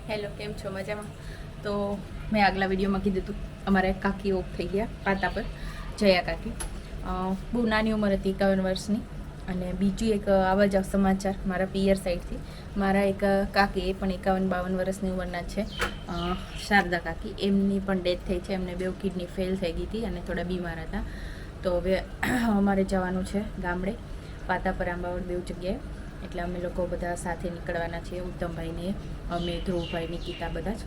Hello, કેમ છો? મજામાં? તો મેં આગલા વિડીયોમાં કીધું હતું અમારા એક કાકી ઓફ થઈ ગયા પાતા પર, જયા કાકી. બહુ નાની ઉંમર હતી, 51 વર્ષની. અને બીજું એક આવા જ સમાચાર મારા પિયર સાઈડથી. મારા એક કાકી, એ પણ 51-52 વર્ષની ઉંમરના છે, શારદા કાકી. એમની પણ ડેથ થઈ છે. એમને બે કિડની ફેલ થઈ ગઈ હતી અને થોડા બીમાર હતા. તો હવે અમારે જવાનું છે ગામડે, પાતા પર, આંબાવડ, બે જગ્યાએ. એટલે અમે લોકો બધા સાથે નીકળવાના છીએ, ઉત્તમભાઈને, અમે, ધ્રુવભાઈ, નિકિતા, બધા જ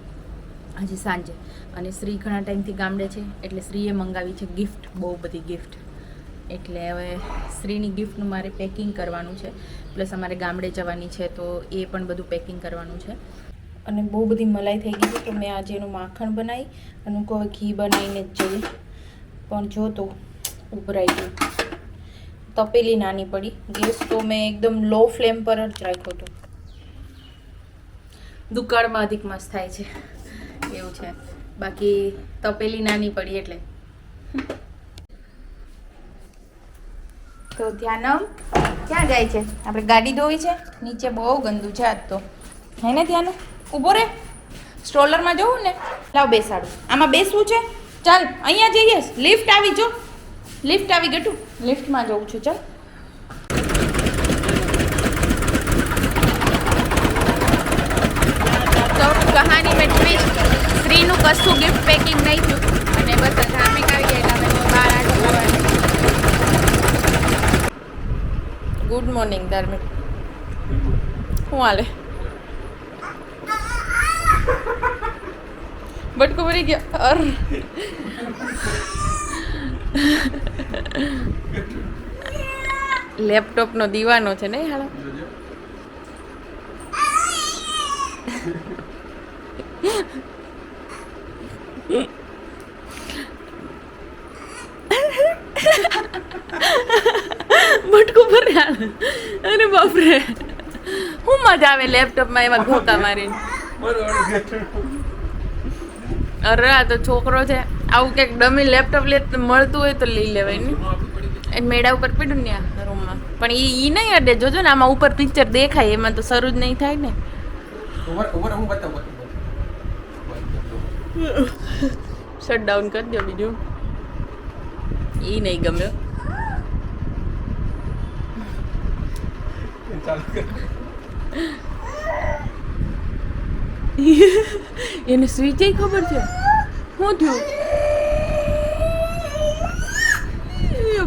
આજે સાંજે. અને શ્રી ઘણા ટાઈમથી ગામડે છે, એટલે શ્રીએ મંગાવી છે ગિફ્ટ, બહુ બધી ગિફ્ટ. એટલે હવે શ્રીની ગિફ્ટનું મારે પેકિંગ કરવાનું છે, પ્લસ અમારે ગામડે જવાની છે તો એ પણ બધું પેકિંગ કરવાનું છે. અને બહુ બધી મલાઈ થઈ ગઈ છે, તો મેં આજે એનું માખણ બનાવી અને હું હવે ઘી બનાવીને જ જઈએ. પણ જો તો ઉભરાઈ ગયું, તપેલી નાની પડી. ગેસ તો મેં એકદમ લો ફ્લેમ પર જ રાખ્યો હતો. દુકાળમાં અધિક માસ થાય છે એવું છે. બાકી તપેલી નાની પડી એટલે. તો ધ્યાનમ ક્યાં જાય છે? આપણે ગાડી ધોવી છે, નીચે બહુ ગંદુ છે આજ તો. હે ને ધ્યાનમ? ઊભો રે, સ્ટ્રોલરમાં જવું ને, લાવ બેસાડું. આમાં બેસવું છે? ચાલ અહીંયા જઈએ, લિફ્ટ આવી. જો લિફ્ટ આવી ગયું, લિફ્ટમાં જવું છું. ચાલ. કહાની મેં ટ્વિસ્ટ, શ્રીનું કશું ગિફ્ટ પેકિંગ નહીં થયું અને બસ ધાર્મિક આવી ગયા એટલે અમે બહાર આવી. ગુડ મોર્નિંગ ધાર્મિક, શું હાલે? બટકું ભરી ગયા. અર લેપટોપનો દીવાનો છે ને હાલ. બટકું ભર્યા. અરે બાપરે, શું મજા આવે લેપટોપમાં એમાં ધોકા મારીને. અરે આ તો છોકરો છે, આવું કંઈક ડમી લેપટોપ મળતું હોય તો લઈ લેવાય ને. એ મેળા ઉપર પડ્યું ને આ રૂમમાં, પણ એ નહીં અડે. જોજો ને આમાં ઉપર પિક્ચર દેખાય, એમાં તો શરૂ જ નહીં થાય ને. શટ ડાઉન કરી દો. બીજું એ નહીં ગમે. એને સ્વિચ ખબર છે શું થયું?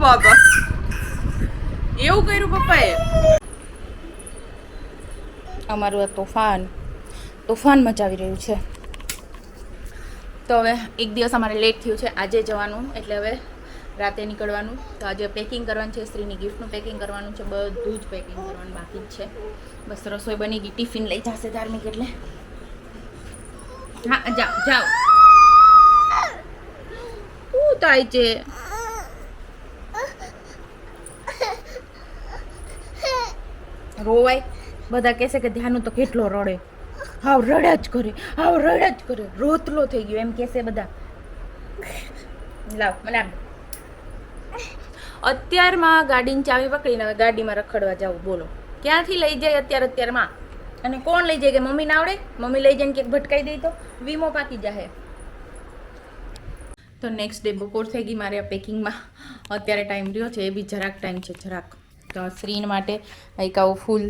બાબા એવું કર્યું પપ્પાએ. અમારું આ તોફાન મચાવી રહ્યું છે. તો હવે એક દિવસ અમારે લેટ થયું છે, આજે જવાનું, એટલે હવે રાતે નીકળવાનું. તો આજે પેકિંગ કરવાનું છે, શ્રીની ગિફ્ટનું પેકિંગ કરવાનું છે, બધું જ પેકિંગ કરવાનું બાકી જ છે. બસ રસોઈ બની ગઈ, ટિફિન લઈ જશે ધાર્મિક એટલે. હા જાઓ જાઓ. શું થાય છે? રોવાય? બધા કહેશે કે ધ્યાન તો કેટલો રડે, હાવ રડ્યા જ કરે, રોતલો થઈ ગયો એમ કહેશે બધા. લાવ મને આમ. અત્યારમાં ગાડીની ચાવી પકડીને હવે ગાડીમાં રખડવા જાવ. બોલો ક્યાંથી લઈ જાય અત્યારમાં? અને કોણ લઈ જાય? કે મમ્મી ના આવડે? મમ્મી લઈ જઈને ક્યાંક ભટકાઈ દઈ તો વીમો પાકી જાય. તો નેક્સ્ટ ડે બપોર થઈ ગઈ મારે આ પેકિંગમાં. અત્યારે ટાઈમ રહ્યો છે, એ બી જરાક ટાઈમ છે, જરાક. તો શ્રીન માટે એક આવું ફૂલ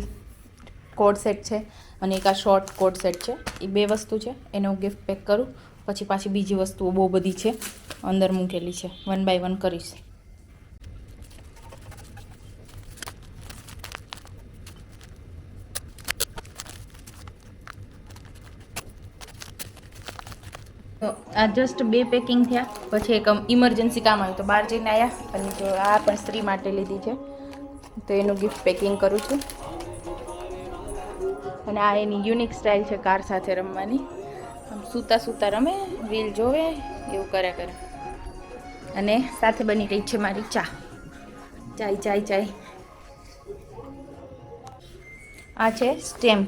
કોડ સેટ છે અને એક આ શોર્ટ કોડ સેટ છે. એ બે વસ્તુ છે, એને હું ગિફ્ટ પેક કરું. પછી પાછી બીજી વસ્તુઓ બહુ બધી છે અંદર મૂકેલી છે, 1 by 1 કરીશ. તો આ જસ્ટ બે પેકિંગ થયા. પછી એક ઇમરજન્સી કામ આવ્યું તો બહાર જઈને આવ્યા. અને જો આ પણ શ્રી માટે લીધી છે, તો એનું ગિફ્ટ પેકિંગ કરું છું. અને આ એની યુનિક સ્ટાઇલ છે કાર સાથે રમવાની. આમ સૂતા રમે, વ્હીલ જોવે, એવું કરે. અને સાથે બની રહી છે મારી ચાય. આ છે સ્ટેમ્પ,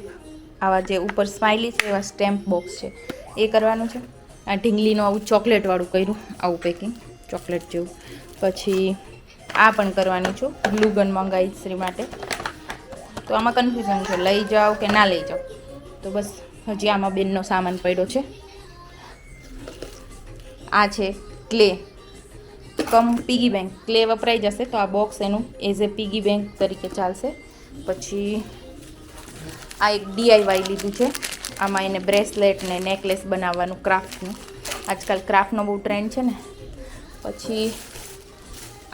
આવા જે ઉપર સ્માઇલી છે એવા સ્ટેમ્પ બોક્સ છે, એ કરવાનું છે. આ ઢીંગલીનું આવું ચોકલેટવાળું કર્યું, આવું પેકિંગ ચોકલેટ જેવું. પછી આ પણ કરવાની છું, ગ્લુ ગન મંગાવી શ્રી માટે. તો આમાં કન્ફ્યુઝન છે, લઈ જાઓ કે ના લઈ જાઓ. તો બસ હજી આમાં બેનનો સામાન પડ્યો છે. આ છે ક્લે કમ પીગી બેંક. ક્લે વપરાઈ જશે તો આ બોક્સ એનું એઝ એ પીગી બેંક તરીકે ચાલશે. પછી આ એક DIY લીધું છે. આમાં એને બ્રેસલેટ ને નેકલેસ બનાવવાનું ક્રાફ્ટનું. આજકાલ ક્રાફ્ટનો બહુ ટ્રેન્ડ છે ને. પછી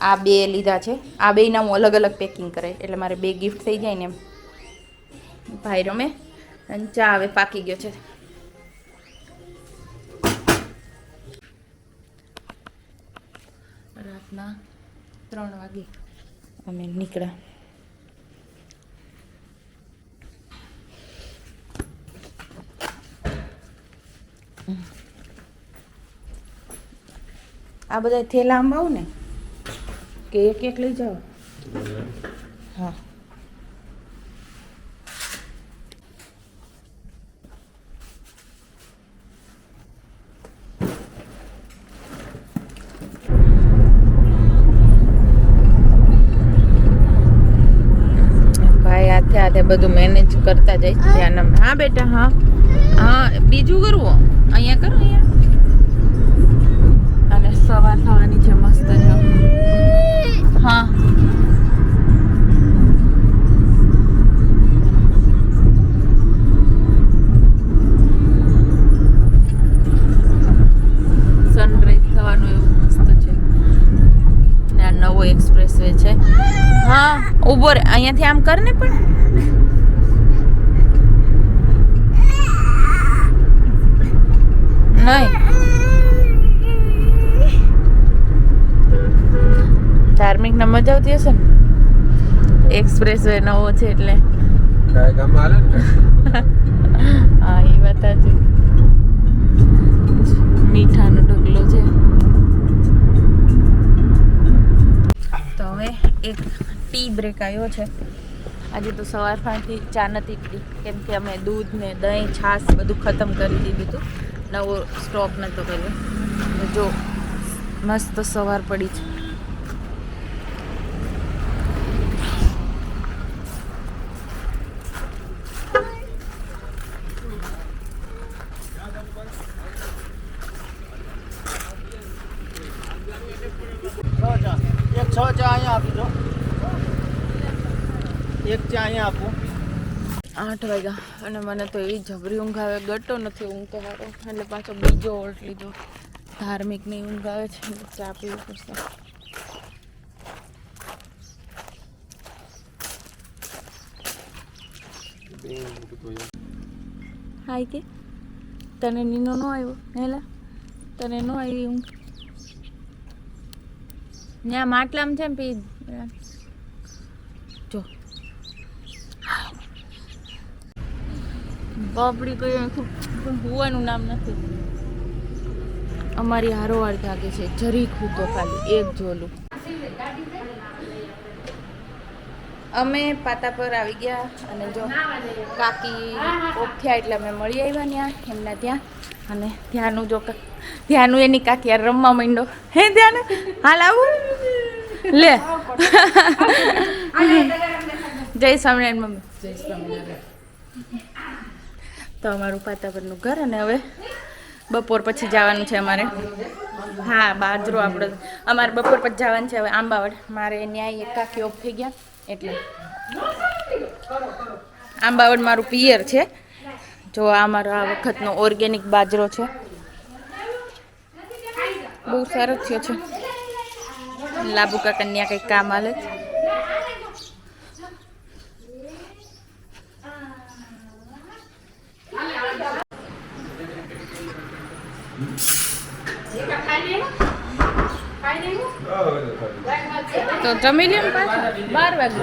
આ 2 લીધા છે. આ બેયના હું અલગ અલગ પેકિંગ કરે એટલે મારે 2 ગિફ્ટ થઈ જાય ને એમ. ભાઈ રમે અને ચા હવે પાકી ગયો છે. રાતના 3 વાગે અમે નીકળ્યા. આ બધા થેલા આમ આવું ને કે એક લઈ જાઓ? હા. ભાઈ હાથે બધું મેનેજ કરતા જાય ધ્યાન. હા બેટા, હા હા, બીજું કરવું અહીંયા કરો, અહીંયા. અને સવાર થવાની છે મસ્ત છે. હા સનરાઈઝ થવાનું એવું મસ્ત છે. ને આ નવો એક્સપ્રેસ વે છે. હા ઉભો રે, અહીંયાથી આમ કર ને. પણ નહીં, ધાર્મિક ને મજા આવતી હશે ને. એક્સપ્રેસ વે નવો છે એટલે. હા એ વાત સાચી. મીઠાનો ઢગલો છે. તો હવે એક ટી બ્રેક આવ્યો છે. આજે તો સવારથી ચા નથી પીધી કેમ કે અમે દૂધ ને દહીં છાશ બધું ખતમ કરી દીધું હતું. નવો સ્ટોક નહોતો કર્યો. જો મસ્ત સવાર પડી છે. એક 6 ચા અહીંયા આપી દો. એક ચા અહીંયા આપો. 8 વાગ્યા અને મને તો એવી જબરી ઊંઘ આવે. ગટો નથી ઊંઘ તો સારો એટલે પાછો બીજો ઓલ્ટ લીધો. ધાર્મિકની ઊંઘ આવે છે એટલે ચા પીવું પડશે. હાય કે તને નીનો ન આવ્યો? હેલા તને ન આવી ઊંઘ? ત્યાં માટલામાં છે ને પી જો બાપડી કોઈ હોવાનું નામ નથી. અમારી હારોવાર જાગે છે જરીક હું તો ખાલી એક જોલું. અમે પાતા પર આવી ગયા અને જો કાકી ઓફ થયા એટલે અમે મળી આવ્યા ત્યાં એમના ત્યાં. અને ત્યાંનું જો ત્યાંનું એની કાકી યાર રમવા માંડ્યો. હે ત્યાં હાલ આવું લે. જય સ્વામિનારાયણ મમ્મી. જય સ્વામિનારાયણ. તો અમારું પાતાપરનું ઘર. અને હવે બપોર પછી જવાનું છે અમારે. હા બાજરો આપણે અમારે બપોર પછી જવાનું છે હવે આંબાવડ. મારે ન્યાય એક કાકી ઓફ થઈ ગયા એટલે આંબાવડ મારું પિયર છે. જો આ મારો આ વખતનો ઓર્ગેનિક બાજરો છે. બહુ સરસ થયો છે. લાબુ કાકા ત્યાં કંઈક કામ હાલે છે. તો જમી લે પાછા 12 વાગે.